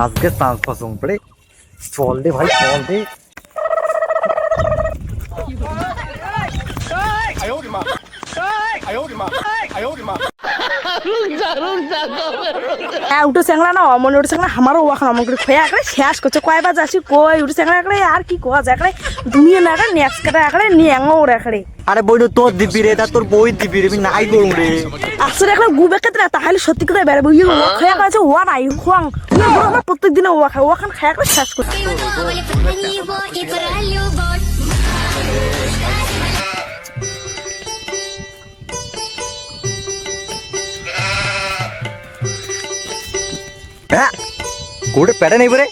আজকে চান্স পাসুম পড়ে চল দে ভাই চল দে উঠে চ্যাংলা না অমনে উঠে চ্যাংলা আমারও ওখানে অমন করে খোয়া আঁকড়ে শেষ করছে কয়বার যাচ্ছি কই উঠে চ্যাংলা আঁকড়ে আর কি কোয়া যায় আঁকড়ে দুনিয়া না আঁকড়ে নেক্সট কাটা আঁকড়ে নিয়াঙ্গো ওরে আঁকড়ে আরে বইটা তোর দিবি রে তা তোর বই দিবি রে আমি নাই করুম রে আসলে এখন গুবে ক্ষেত্রে তাহলে সত্যি করে বেড়াবো ইয়ে খোয়া আছে ওয়া নাই খুয়াং আমার প্রত্যেক দিনে ওয়া খায় ওখান খায় আঁকড়ে শেষ করছে হ্যাঁ গোটে পেটে নেই পরে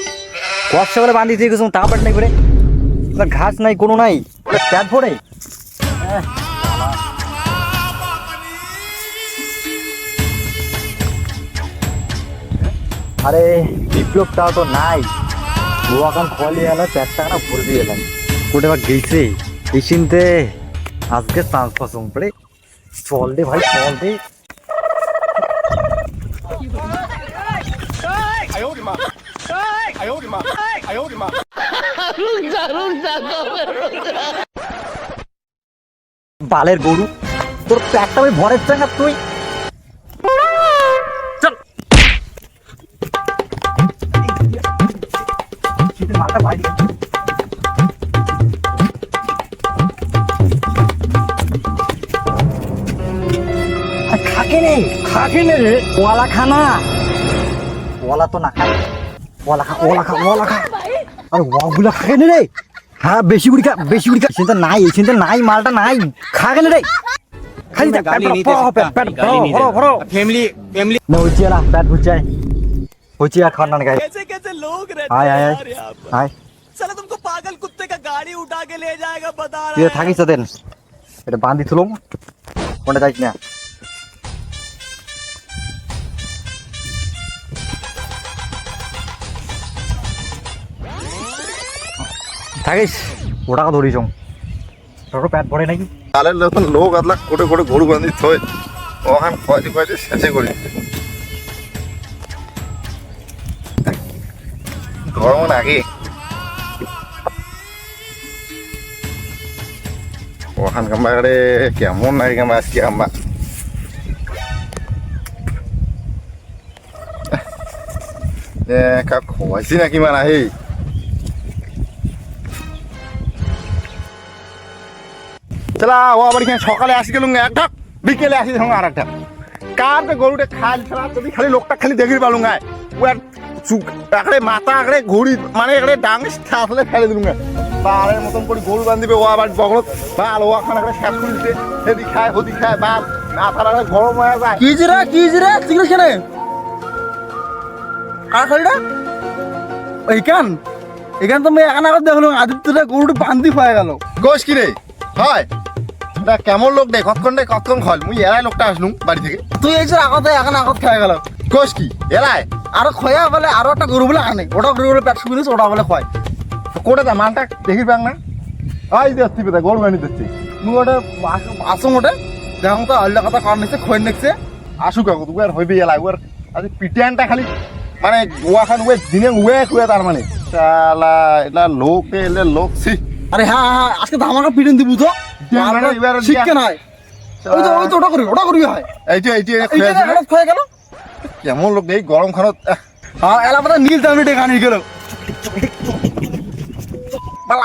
কষ্ট বলে বাঁধি দিয়ে গেছিলাম তা পেট নেই পরে ঘাস নাই কোনো নাই প্যাট ভরে আরে বিপ্লবটা তো নাই ও এখন খোয়ালি এলাম প্যাটটা না ভরে দিয়ে এলাম গোটে এবার গেছে এই চিনতে আজকে চান্স পাসুম পড়ে চল দে ভাই চল দে বালের গরু তোর প্যাকটা ওই ভরের চাঙ্গা তুই চল খাকে নে রে ওয়ালা খানা ওয়ালা তো না খা ওয়ালা খা ওয়ালা খা ওয়ালা খা আরে ওয়াগুলা খাকে নে রে হ্যাঁ বেশি বুড়ি খা চিন্তা নাই এই চিন্তা নাই মালটা নাই খাকে নে রে খালি फैमिली फैमिली না হচ্ছে না পেট ভুচাই হচ্ছে আর খাওয়ার না গায়ে कैसे कैसे लोग रहते আয় हैं আয় यार यहाँ पर আয় साला तुमको पागल कुत्ते का गाड़ी उठा के ले जाएगा बता তুই रहा है থাকিস দেন এটা বাঁধি তুলম কোনটা যাইস না থাকিস ওটাকে ধরিস তোর পেট ভরে নাকি তাহলে যখন লোক আদলা কোটে কোটে গরু বাঁধি থই ওখান খোয়াতে খোয়াতে শেষে করি গরম নাকি ওখান কাম্বা করে কেমন নাকি কাম্বা আজকে কাম্বা কাক খোয়াইছি নাকি মানে এই চলা ও আবার এখানে সকালে আসি গেলুম এক ঢাক বিকেলে আসি সঙ্গে আর একটা কার তো গরুটা খাল ছাড়া যদি খালি লোকটা খালি দেখি পালুম গায় ও আর আঁকড়ে মাথা আঁকড়ে ঘুড়ি মানে এখানে ডাং আসলে ফেলে দিলুম গায় বালের মতন করে গরু বান্ধিবে ও আবার বগলত বাল ও ওখানে একটা শেষ করে দিতে হেদি খায় হদি খায় বাল মাথার আগে গরম হয়ে যায় কি জিরা চিংড়ি খেলে কার খালিটা এইখান তো আমি এখানে আগে দেখলাম আদিত্যটা গরুটা বান্ধি হয়ে গেল কোষ কি রে হয় এটা কেমন লোক দে কতক্ষণ খল মুই এলাই লোকটা আসলুম বাড়ি থেকে তুই এই যে আগতে এখন আগত খেয়ে গেল কোষ কি এলাই আরো খয়া বলে আরো একটা গরু বলে আনে ওটা গরু বলে পেট শুকিয়েছে ওটা বলে খয় কোটা দা মালটা দেখি পাং না আই দেখছি বেটা গরু বানি দেখছি মুই ওটা আসুন ওটা দেখুন তো অল্য কথা কর নিচ্ছে খয় নিচ্ছে আসুক আগত উয়ার হইবে এলাই উয়ার আজ পিটিয়ানটা খালি মানে ওয়াখান উয়ে দিনে উয়ে তার মানে শালা এটা লোক এলে লোক ছি আরে হ্যাঁ আজকে ধামাকা পিটন দিব তো এবার শিখকে নাই ওই তো ওটা করি হয় এইটা খয়ে গেল কেমন লোক এই গরম খানত হ্যাঁ এলাকাটা নীল দামি ডেকে আনি গেল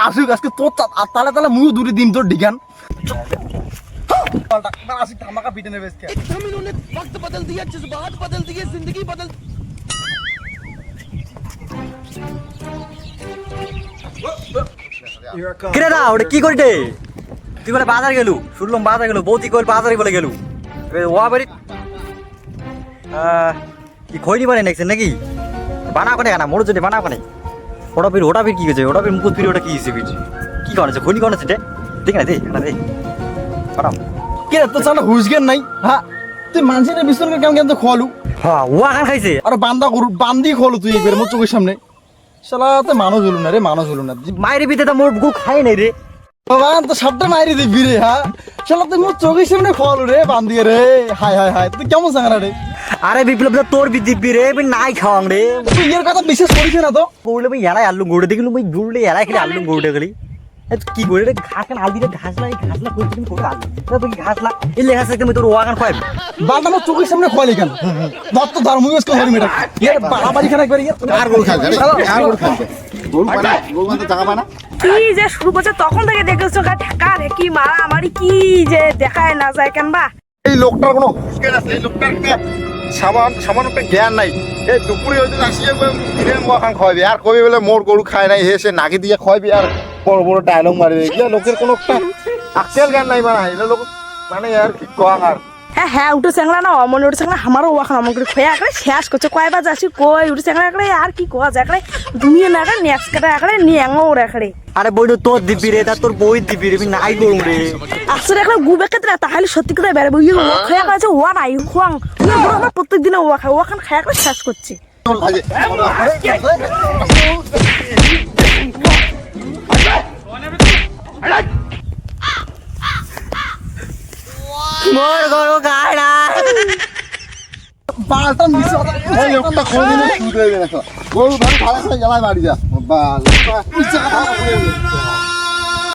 আসুক আজকে তোর তালে মুই দূরে দিন তোর ডিগান আসুক ধামাকা পিটে নেবে एकदम इन्होंने वक्त बदल दिया जज्बात बदल दिए जिंदगी बदल কিরে না ওটা কি করিটে তুই বলে বাজার গেলু শুনলাম বাজার গেলু বৌতি কইল বাজারে বলে গেলু ওয়া বাড়ি কি খৈনি বানাই নাকি নাকি বানা কোনে না মোর যদি বানা কোনে ওটা ফির কি গেছে ওটা ফির মুকুট ফির ওটা কি হিসেবে কি করেছে খৈনি করেছে দেখ না দে এটা দে পারাম কে তো চালা হুইসগেন নাই হ্যাঁ তুই মানুষের বিস্তর কেমন কেমন খোয়ালু হ্যাঁ ওয়া খান খাইছে আর বান্দি খোয়ালু তুই একবার মোর চোখের সামনে শালা তো মানুষ হলো না রে মানুষ হলো না মায়ের বিতে তো মোর গু খাই নাই রে ভগবান তো সবটা মাইরে দিবি রে হ্যাঁ শালা তুই মোর চোখের সামনে খোয়ালু রে বান্দিয়ে রে হাই তুই কেমন সাংরা রে আরে বিপ্লব দা তোর দিব্যি রে নাই খাওয়াং রে তুই এর কথা বিশ্বাস করিস না তো গৌড়ে ভাই এড়াই আলু গৌড়ে দেখলু ভাই গৌড়ে এড়াই খেলে আলু গৌড়ে গেলি কি করে রে ঘাস কেন আলদি রে ঘাসলা এই ঘাসলা কই তুমি করে আলু তুই ঘাসলা এই লেখা আছে তুমি তোর ওয়াগান খাই বালটা আমার চোখের সামনে খোয়ালি কেন দত্ত ধর্মবিশ্বাস করে মেটা এর বাড়াবাড়ি খানা করে আর গরু খাবে আর গরু খাবে গরু পানা গরু মানে জায়গা পানা কি যে শুরু করছে তখন থেকে দেখেছো গা ঠেকা ঠেকি মারামারি কি যে দেখায় না যায় কেন বা এই লোকটার কোনো হুঁশজ্ঞান আছে এই লোকটার একটা সামান্য একটা জ্ঞান নাই এই দুপুরে হয়তো আসিয়ে দিনে মোয়াখান খাওয়াবি আর কবি বলে মোর গরু খায় নাই হেসে নাকি দিয়ে খাওয়াবি আর বড় বড় ডায়লগ মারবে এগুলো লোকের কোনো একটা আক্কেল জ্ঞান নাই মানে এগুলো লোক মানে আর কি কোয়া আর হ্যাঁ উঠে স্যাংলা না অমন উঠে স্যাংলা আমারও ওখান অমন করে খোয়া আঁকড়ে শেষ করছে কয় বাজ আসি কই উঠে স্যাংলা আঁকড়ে আর কি কোয়া যায় আঁকড়ে দুনিয়া না আঁকড়ে নেক্সট কাটা আঁকড়ে নিয়াঙ্গো ওর আঁকড়ে আরে বইটা তোর দিব্যি রে তা তোর বই দিব্যি রে আমি নাই গরু রে আসলে একটা গুবে ক্ষেত্রে তাহলে সত্যি কথা বেরোবো ইয়ে খোয়া আছে ওয়া নাই খোয়াং আমার প্রত্যেক দিনে ওয়া খায় ওখান খায় আঁকড়ে শেষ করছি মোর গরু খায় না বালটা মিশে এই লোকটা কোনদিনও শুরু হয়ে গেছে গরু ধরে ভালো করে জ্বালায় বাড়ি যা বাল